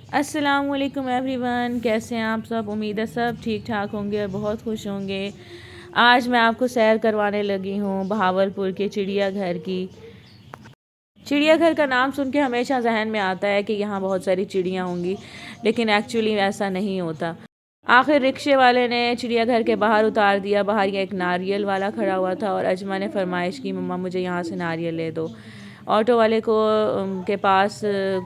अस्सलामुअलैकुम एवरीवन, कैसे हैं आप सब। उम्मीद है सब ठीक ठाक होंगे और बहुत खुश होंगे। आज मैं आपको सैर करवाने लगी हूँ बहावलपुर के चिड़ियाघर की। चिड़ियाघर का नाम सुन के हमेशा जहन में आता है कि यहाँ बहुत सारी चिड़ियाँ होंगी, लेकिन एक्चुअली ऐसा नहीं होता। आखिर रिक्शे वाले ने चिड़ियाघर के बाहर उतार दिया। बाहर ये एक नारियल वाला खड़ा हुआ था और अजमा ने फरमाइश की, मम्मा मुझे यहाँ से नारियल ले दो। ऑटो वाले को के पास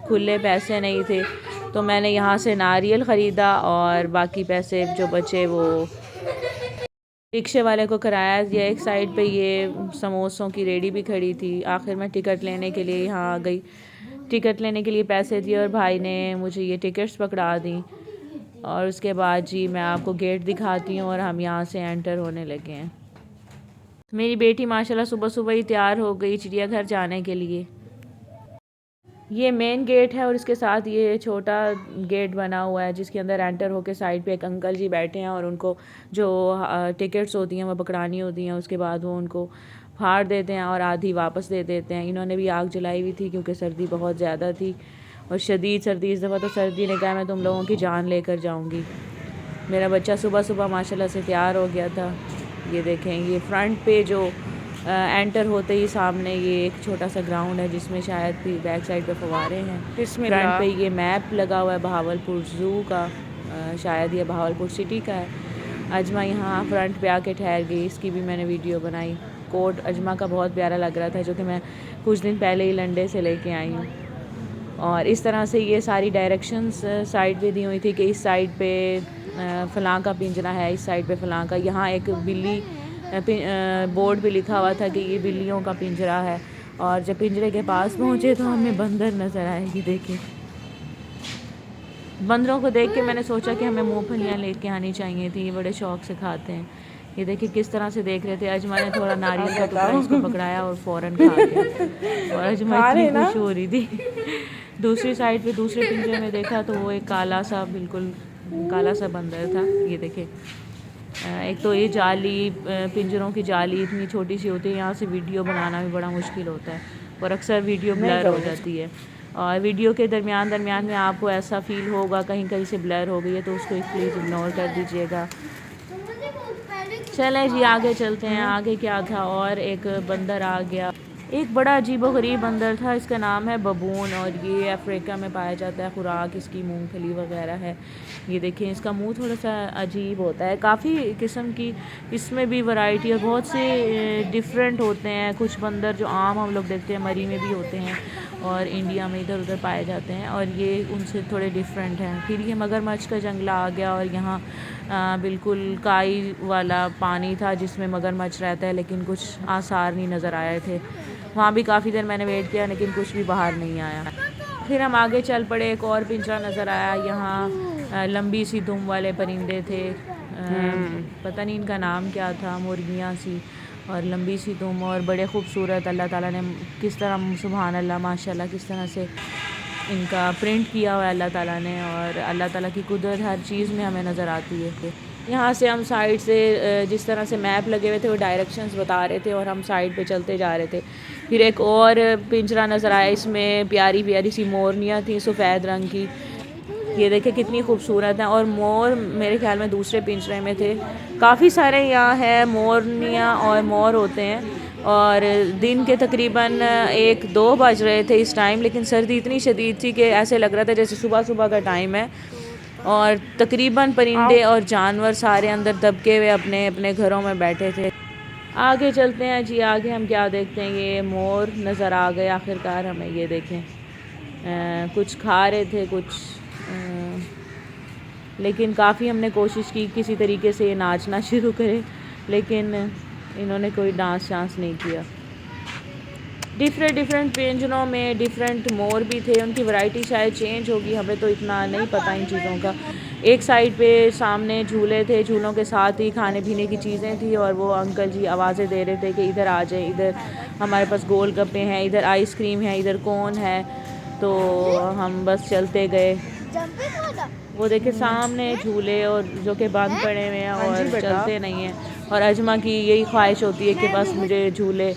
खुले पैसे नहीं थे, तो मैंने यहाँ से नारियल ख़रीदा और बाकी पैसे जो बचे वो रिक्शे वाले को कराया दिया। एक साइड पे ये समोसों की रेडी भी खड़ी थी। आखिर मैं टिकट लेने के लिए यहाँ आ गई। टिकट लेने के लिए पैसे दिए और भाई ने मुझे ये टिकट्स पकड़ा दी। और उसके बाद जी मैं आपको गेट दिखाती हूँ और हम यहाँ से एंटर होने लगे हैं। मेरी बेटी माशाल्लाह सुबह सुबह ही तैयार हो गई चिड़ियाघर जाने के लिए। ये मेन गेट है और इसके साथ ये छोटा गेट बना हुआ है जिसके अंदर एंटर होके साइड पे एक अंकल जी बैठे हैं और उनको जो टिकट्स होती हैं वो पकड़ानी होती हैं। उसके बाद वो उनको फाड़ देते हैं और आधी वापस दे देते हैं। इन्होंने भी आग जलाई हुई थी क्योंकि सर्दी बहुत ज़्यादा थी और शदीद सर्दी। इस दफ़ा तो सर्दी ने कहा मैं तुम लोगों की जान लेकर जाऊँगी। मेरा बच्चा सुबह सुबह माशाल्लाह से तैयार हो गया था। ये देखें, ये फ्रंट पे जो एंटर होते ही सामने ये एक छोटा सा ग्राउंड है जिसमें शायद भी बैक साइड पे फव्वारे हैं। फ्रंट पे ये मैप लगा हुआ है बहावलपुर ज़ू का। शायद ये बहावलपुर सिटी का है। अजमा यहाँ फ्रंट पे आके ठहर गई, इसकी भी मैंने वीडियो बनाई। कोट अजमा का बहुत प्यारा लग रहा था जो कि मैं कुछ दिन पहले ही लंडे से लेके आई हूँ। और इस तरह से ये सारी डायरेक्शंस साइड पे दी हुई थी कि इस साइड पे फ़लाँ का पिंजरा है, इस साइड पे फ़लाँ का। यहाँ एक बिल्ली बोर्ड पे लिखा हुआ था कि ये बिल्लियों का पिंजरा है। और जब पिंजरे के पास पहुँचे तो हमें बंदर नज़र आएगी। देखिए, बंदरों को देख के मैंने सोचा कि हमें मूंगफलियाँ लेके आनी चाहिए थी, ये बड़े शौक से खाते हैं। ये देखिए किस तरह से देख रहे थे। अजमा ने थोड़ा नारियल का टुकड़ा इसको पकड़ाया और फ़ौरन खा गया और अजमा इतनी खुश हो रही थी। दूसरी साइड पे दूसरे पिंजरे में देखा तो वो एक काला सा, बिल्कुल काला सा बंदर था। ये देखे, एक तो ये जाली, पिंजरों की जाली इतनी छोटी सी होती है, यहाँ से वीडियो बनाना भी बड़ा मुश्किल होता है और अक्सर वीडियो ब्लर हो जाती है। और वीडियो के दरमियान में आपको ऐसा फ़ील होगा कहीं कहीं से ब्लर हो गई है तो उसको प्लीज़ इग्नोर कर दीजिएगा। चलें जी आगे चलते हैं। आगे क्या था, और एक बंदर आ गया। एक बड़ा अजीबोगरीब बंदर था, इसका नाम है बबून और ये अफ्रीका में पाया जाता है। खुराक इसकी मूंगफली वगैरह है। ये देखें, इसका मुंह थोड़ा सा अजीब होता है। काफ़ी किस्म की इसमें भी वैरायटी है, बहुत से डिफरेंट होते हैं। कुछ बंदर जो आम हम लोग देखते हैं मरी में भी होते हैं और इंडिया में इधर उधर पाए जाते हैं, और ये उनसे थोड़े डिफरेंट हैं। फिर ये मगरमच्छ का जंगला आ गया और यहाँ बिल्कुल काई वाला पानी था जिसमें मगरमच्छ रहता है, लेकिन कुछ आसार नहीं नज़र आए थे। वहाँ भी काफ़ी देर मैंने वेट किया लेकिन कुछ भी बाहर नहीं आया। फिर हम आगे चल पड़े, एक और पिंजरा नज़र आया। यहाँ लंबी सी दुम वाले परिंदे थे, पता नहीं इनका नाम क्या था, मुर्गियाँ सी और लंबी सी दुम और बड़े खूबसूरत। अल्लाह ताला ने किस तरह, सुभान अल्लाह, माशाल्लाह, किस तरह से इनका प्रिंट किया हुआ है अल्लाह ताला ने। और अल्लाह ताला की कुदरत हर चीज़ में हमें नज़र आती है। यहाँ से हम साइड से जिस तरह से मैप लगे हुए थे वो डायरेक्शंस बता रहे थे और हम साइड पे चलते जा रहे थे। फिर एक और पिंजरा नज़र आया, इसमें प्यारी प्यारी सी मोरनियाँ थी सफ़ेद रंग की। ये देखे कितनी खूबसूरत हैं। और मोर मेरे ख्याल में दूसरे पिंजरे में थे। काफ़ी सारे यहाँ है मोरनियाँ और मोर होते हैं। और दिन के तकरीबन 1-2 बज रहे थे इस टाइम, लेकिन सर्दी इतनी शदीद थी कि ऐसे लग रहा था जैसे सुबह सुबह का टाइम है। और तकरीबन परिंदे और जानवर सारे अंदर दबके हुए अपने अपने घरों में बैठे थे। आगे चलते हैं जी। आगे हम क्या देखते हैं, ये मोर नज़र आ गए आखिरकार हमें। ये देखें, कुछ खा रहे थे कुछ, लेकिन काफ़ी हमने कोशिश की किसी तरीके से ये नाचना शुरू करे, लेकिन इन्होंने कोई डांस शांस नहीं किया। डिफरेंट पिंजरों में डिफरेंट मोर भी थे, उनकी वैरायटी शायद चेंज होगी, हमें तो इतना नहीं पता इन चीज़ों का। एक साइड पे सामने झूले थे, झूलों के साथ ही खाने पीने की चीज़ें थी और वो अंकल जी आवाज़ें दे रहे थे कि इधर आ जाए, इधर हमारे पास गोलगप्पे हैं, इधर आइसक्रीम है, इधर कोन है। तो हम बस चलते गए। वो देखे सामने झूले और जो कि बंद पड़े हुए हैं और चलते नहीं हैं। और अजमा की यही ख्वाहिश होती है कि बस मुझे झूले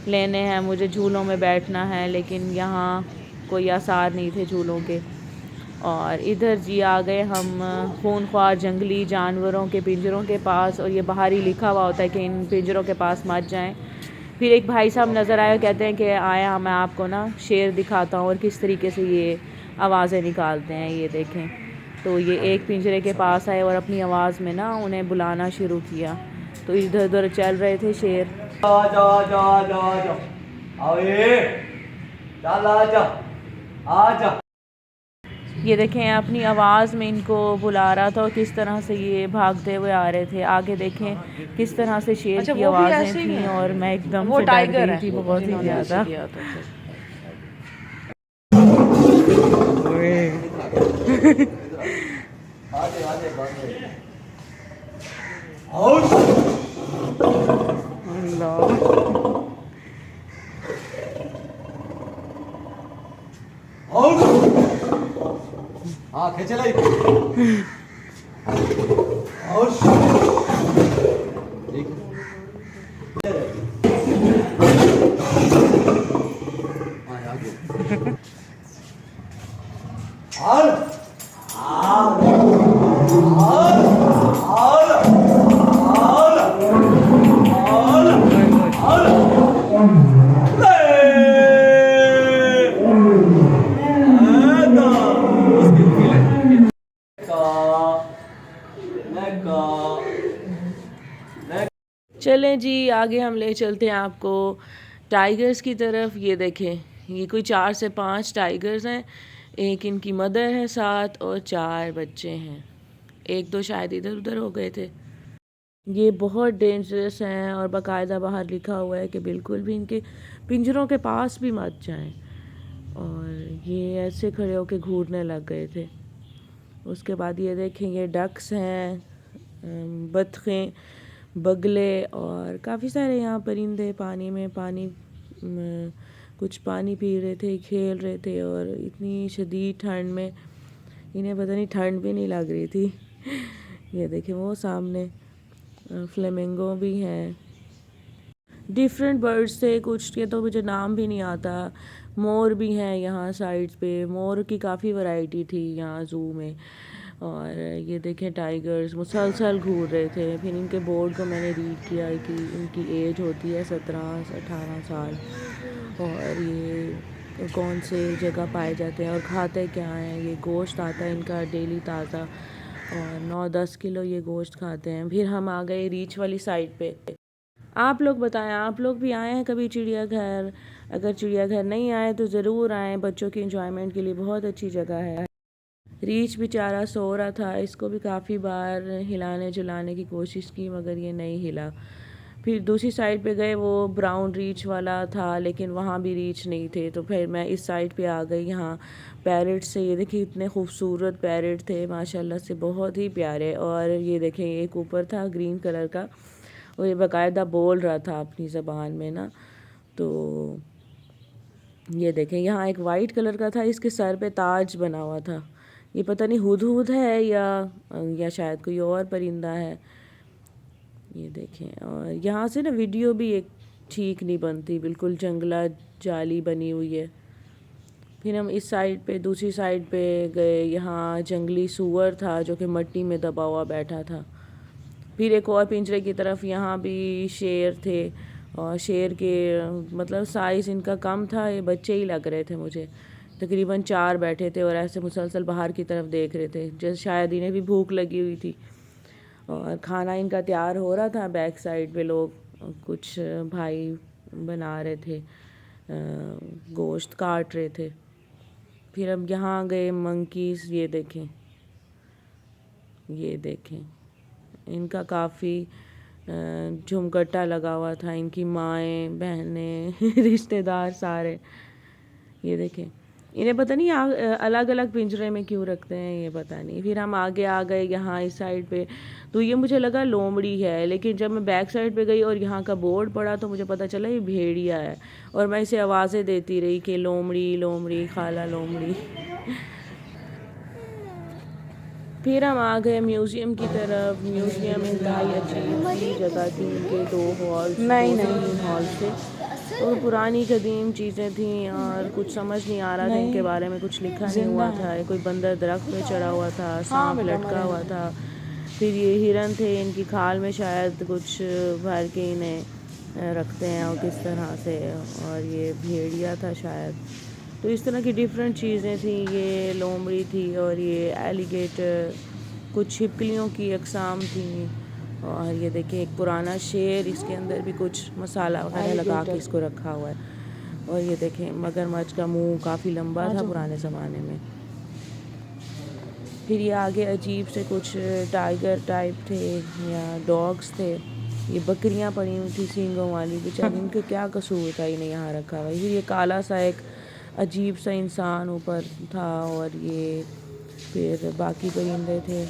लेने हैं, मुझे झूलों में बैठना है, लेकिन यहाँ कोई आसार नहीं थे झूलों के। और इधर जी आ गए हम खूनख्वार जंगली जानवरों के पिंजरों के पास, और ये बाहर ही लिखा हुआ होता है कि इन पिंजरों के पास मत जाएं। फिर एक भाई साहब नज़र आए, कहते हैं कि आया मैं आपको ना शेर दिखाता हूँ और किस तरीके से ये आवाज़ें निकालते हैं। ये देखें, तो ये एक पिंजरे के पास आए और अपनी आवाज़ में ना उन्हें बुलाना शुरू किया। तो इधर उधर चल रहे थे शेर। जा जा जा जा जा आओ ये चल आ जा। ये देखें, अपनी आवाज़ में इनको बुला रहा था और किस तरह से ये भागते हुए आ रहे थे। आगे देखें किस तरह से शेर की आवाज़ें थी, और मैं एकदम से डर गई थी बहुत ही ज़्यादा। हाँ खींच लाई और चलें जी, आगे हम ले चलते हैं आपको टाइगर्स की तरफ। ये देखें, ये कोई 4 से 5 टाइगर्स हैं। एक इनकी मदर है साथ, और 4 बच्चे हैं। एक दो शायद इधर उधर हो गए थे। ये बहुत डेंजरस हैं, और बाकायदा बाहर लिखा हुआ है कि बिल्कुल भी इनके पिंजरों के पास भी मत जाएं। और ये ऐसे खड़े होकर घूरने लग गए थे। उसके बाद ये देखें, ये डक्स हैं, बतखें, बगले, और काफ़ी सारे यहाँ परिंदे पानी में कुछ पानी पी रहे थे, खेल रहे थे। और इतनी शदीद ठंड में इन्हें पता नहीं ठंड भी नहीं लग रही थी। ये देखें, वो सामने फ्लेमिंगो भी हैं। डिफरेंट बर्ड्स थे, कुछ के तो मुझे नाम भी नहीं आता। मोर भी हैं यहाँ साइड्स पे, मोर की काफ़ी वैरायटी थी यहाँ ज़ू में। और ये देखें, टाइगर्स मुसलसल घूर रहे थे। फिर इनके बोर्ड को मैंने रीड किया कि इनकी एज होती है 17-18 साल, और ये कौन से जगह पाए जाते हैं और खाते क्या हैं। ये गोश्त आता है इनका डेली ताज़ा, और 9-10 किलो ये गोश्त खाते हैं। फिर हम आ गए रीच वाली साइड पे। आप लोग बताएं, आप लोग भी आए हैं कभी चिड़ियाघर? अगर चिड़ियाघर नहीं आए तो ज़रूर आएँ, बच्चों की एंजॉयमेंट के लिए बहुत अच्छी जगह है। रीछ बेचारा सो रहा था, इसको भी काफ़ी बार हिलाने जुलाने की कोशिश की मगर ये नहीं हिला। फिर दूसरी साइड पे गए, वो ब्राउन रीछ वाला था लेकिन वहाँ भी रीछ नहीं थे। तो फिर मैं इस साइड पे आ गई। यहाँ पैरेट से, ये देखिए इतने खूबसूरत पैरेट थे माशाल्लाह से, बहुत ही प्यारे। और ये देखें, एक ऊपर था ग्रीन कलर का, और ये बाकायदा बोल रहा था अपनी ज़बान में ना। तो ये देखें, यहाँ एक वाइट कलर का था, इसके सर पे ताज बना हुआ था। ये पता नहीं हुदहुद है या शायद कोई और परिंदा है। ये देखें, और यहाँ से ना वीडियो भी एक ठीक नहीं बनती, बिल्कुल जंगला जाली बनी हुई है। फिर हम इस साइड पे, दूसरी साइड पे गए। यहाँ जंगली सूअर था जो कि मिट्टी में दबा हुआ बैठा था। फिर एक और पिंजरे की तरफ, यहाँ भी शेर थे, और शेर के मतलब साइज़ इनका कम था, ये बच्चे ही लग रहे थे मुझे। तकरीबन 4 बैठे थे और ऐसे मुसलसल बाहर की तरफ देख रहे थे, जैसे शायद इन्हें भी भूख लगी हुई थी। और खाना इनका तैयार हो रहा था। बैक साइड पे लोग, कुछ भाई बना रहे थे, गोश्त काट रहे थे। फिर अब यहाँ गए मंकीज़। ये देखें इनका काफ़ी झुमकट्टा लगा हुआ था, इनकी माएँ बहनें रिश्तेदार सारे। ये देखें, इन्हें पता नहीं अलग अलग पिंजरे में क्यों रखते हैं, ये पता नहीं। फिर हम आगे आ गए यहाँ इस साइड पे, तो ये मुझे लगा लोमड़ी है, लेकिन जब मैं बैक साइड पे गई और यहाँ का बोर्ड पढ़ा तो मुझे पता चला ये भेड़िया है। और मैं इसे आवाज़ें देती रही कि लोमड़ी लोमड़ी, खाला लोमड़ी। फिर हम आ गए म्यूज़ियम की तरफ। म्यूज़ियम इंतहाई अच्छी जगह थी, इनके 2 हॉल, 2-3 हॉल थे और पुरानी कदीम चीज़ें थी और कुछ समझ नहीं आ रहा था इनके बारे में, कुछ लिखा नहीं हुआ था। कोई बंदर दरख्त पे चढ़ा हुआ था, सांप लटका हुआ था। फिर ये हिरन थे, इनकी खाल में शायद कुछ भर के इन्हें रखते हैं और किस तरह से, और ये भेड़िया था शायद। तो इस तरह की डिफरेंट चीज़ें थी। ये लोमड़ी थी और ये एलिगेटर, कुछ छिपकलियों की अक़साम थी। और ये देखिए एक पुराना शेर, इसके अंदर भी कुछ मसाला वगैरह लगा के इसको रखा हुआ है। और ये देखें मगरमच्छ का मुंह काफ़ी लंबा था पुराने ज़माने में। फिर ये आगे अजीब से कुछ टाइगर टाइप थे या डॉग्स थे। ये बकरियां पड़ी हुई थी सींगों वाली, बेचारी इनके क्या कसूर था इन्हें यहाँ रखा हुआ। फिर ये काला सा एक अजीब सा इंसान ऊपर था और ये फिर बाकी परिंदे थे।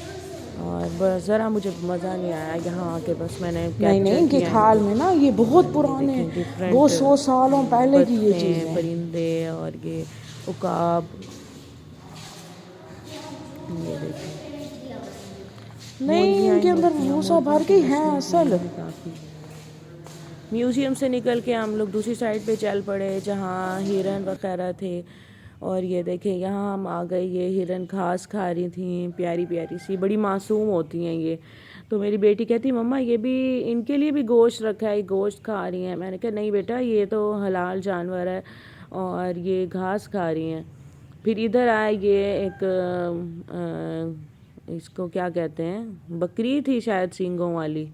और बस ज़रा मुझे मज़ा नहीं आया यहाँ आके, बस मैंने नहीं इनके ख्याल में ना ये बहुत पुराने, बहुत 100 सालों पहले की ये चीज़ है। परिंदे और ये उकाब, ये देखिए नहीं इनके अंदर भूसा भर के हैं असल। म्यूज़ियम से निकल के हम लोग दूसरी साइड पे चल पड़े जहाँ हिरन वगैरह थे। और ये देखें यहाँ हम आ गए। ये हिरन घास खा रही थी, प्यारी प्यारी सी, बड़ी मासूम होती हैं ये। तो मेरी बेटी कहती मम्मा ये भी, इनके लिए भी गोश्त रखा है, गोश्त खा रही हैं। मैंने कहा नहीं बेटा, ये तो हलाल जानवर है और ये घास खा रही हैं। फिर इधर आए, ये एक इसको क्या कहते हैं, बकरी थी शायद सींगों वाली,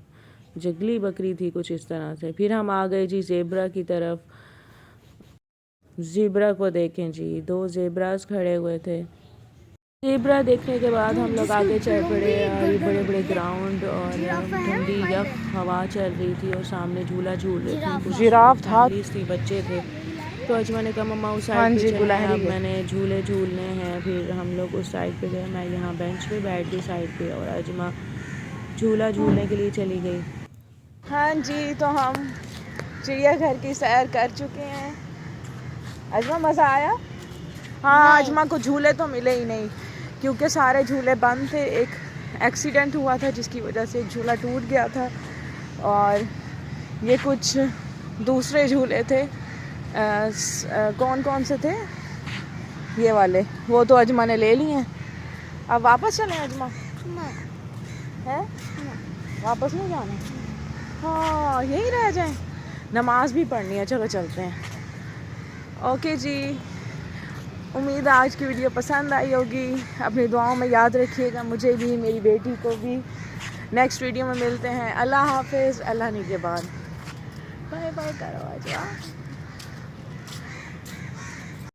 जंगली बकरी थी कुछ इस तरह से। फिर हम आ गए जी ज़ेब्रा की तरफ। ज़ेब्रा को देखें जी, 2 ज़ेब्रास खड़े हुए थे। ज़ेब्रा देखने के बाद हम लोग आगे चल पड़े और ये बड़े बड़े ग्राउंड और ठंडी यख हवा चल रही थी और सामने झूला झूल रही थी। जिराफ था, थी, बच्चे थे। तो अजमा ने कहा मम्मा उस साइड पे चलना है, अब मैंने झूले झूलने हैं। फिर हम लोग उस साइड पे गए, मैं यहाँ बेंच पे बैठ गई साइड पे और अजमा झूला झूलने के लिए चली गई। हाँ जी, तो हम चिड़ियाघर की सैर कर चुके हैं। अजमा मज़ा आया? हाँ, अजमा को झूले तो मिले ही नहीं क्योंकि सारे झूले बंद थे। एक एक्सीडेंट हुआ था जिसकी वजह से एक झूला टूट गया था और ये कुछ दूसरे झूले थे। कौन कौन से थे ये वाले, वो तो अजमा ने ले लिए हैं। अब वापस चलें अजमा? है वापस नहीं जाना? हाँ यहीं रह जाएं, नमाज भी पढ़नी है। चलो चलते हैं। ओके जी, उम्मीद है आज की वीडियो पसंद आई होगी। अपनी दुआओं में याद रखिएगा, मुझे भी, मेरी बेटी को भी। नेक्स्ट वीडियो में मिलते हैं। अल्लाह हाफिज़, अल्लाह निगहबान। बाय बाय करो आज।